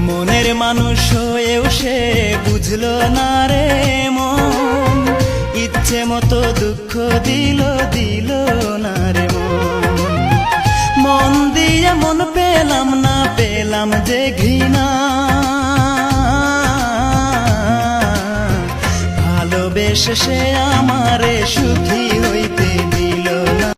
মনের মানুষ হয়েও সে বুঝলো না রে মন, ইচ্ছে মতো দুঃখ দিল দিল না রে মন। মন দিয়ে মন পেলাম না, পেলাম যে ঘৃণা, ভালোবেসে সে আমারে সুখী হইতে দিল না।